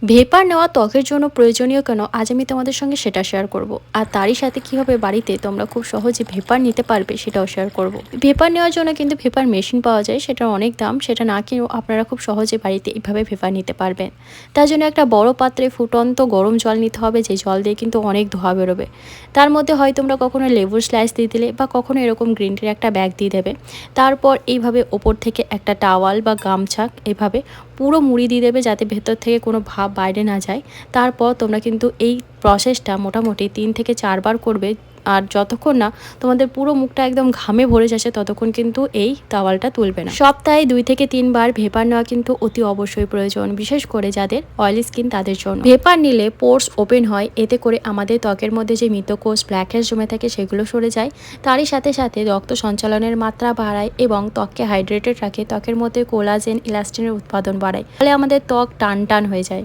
Vapour নেওয়া ত্বকের জন্য প্রয়োজনীয় কেন আজ আমি তোমাদের সঙ্গে সেটা শেয়ার করব। আর তারই সাথে কীভাবে বাড়িতে তোমরা খুব সহজে ভেপার নিতে পারবে সেটাও শেয়ার করব। ভেপার নেওয়ার জন্য কিন্তু ভেপার মেশিন পাওয়া যায়, সেটার অনেক দাম, সেটা না কিনেও আপনারা খুব সহজে বাড়িতে এইভাবে ভেপার নিতে পারবেন। তার জন্য একটা বড় পাত্রে ফুটন্ত গরম জল নিতে হবে, যে জল দিয়ে কিন্তু অনেক ধোঁয়া বেরোবে। তার মধ্যে হয় তোমরা কখনো লেবুর স্লাইস দিয়ে দিলে বা কখনো এরকম গ্রিন টির একটা ব্যাগ দিয়ে দেবে। তারপর এইভাবে ওপর থেকে একটা টাওয়াল বা গামছা এভাবে পুরো মুড়ি দিয়ে দেবে, যাতে ভেতর থেকে কোনো ভাব বাইরে না যায়। তারপর তোমরা কিন্তু এই প্রসেসটা মোটামুটি 3 থেকে 4 বার করবে। আর যতক্ষণ না তোমাদের পুরো মুখটা একদম ঘামে ভরে যাচ্ছে ততক্ষণ কিন্তু এই তাওয়ালটা তুলবে না। সপ্তাহে 2 থেকে 3 বার ভেপার নেওয়া কিন্তু অতি অবশ্যই প্রয়োজন, বিশেষ করে যাদের অয়েলি স্কিন তাদের জন্য। ভেপার নিলে পোর্স ওপেন হয়, এতে করে আমাদের ত্বকের মধ্যে যে মৃতকোষ ব্ল্যাকহেডস জমে থাকে সেগুলো সরে যায়। তারই সাথে সাথে রক্ত সঞ্চালনের মাত্রা বাড়ায় এবং ত্বককে হাইড্রেটেড রাখে। ত্বকের মধ্যে কোলাজেন ইলাস্টিনের উৎপাদন বাড়ায়, ফলে আমাদের ত্বক টান টান হয়ে যায়।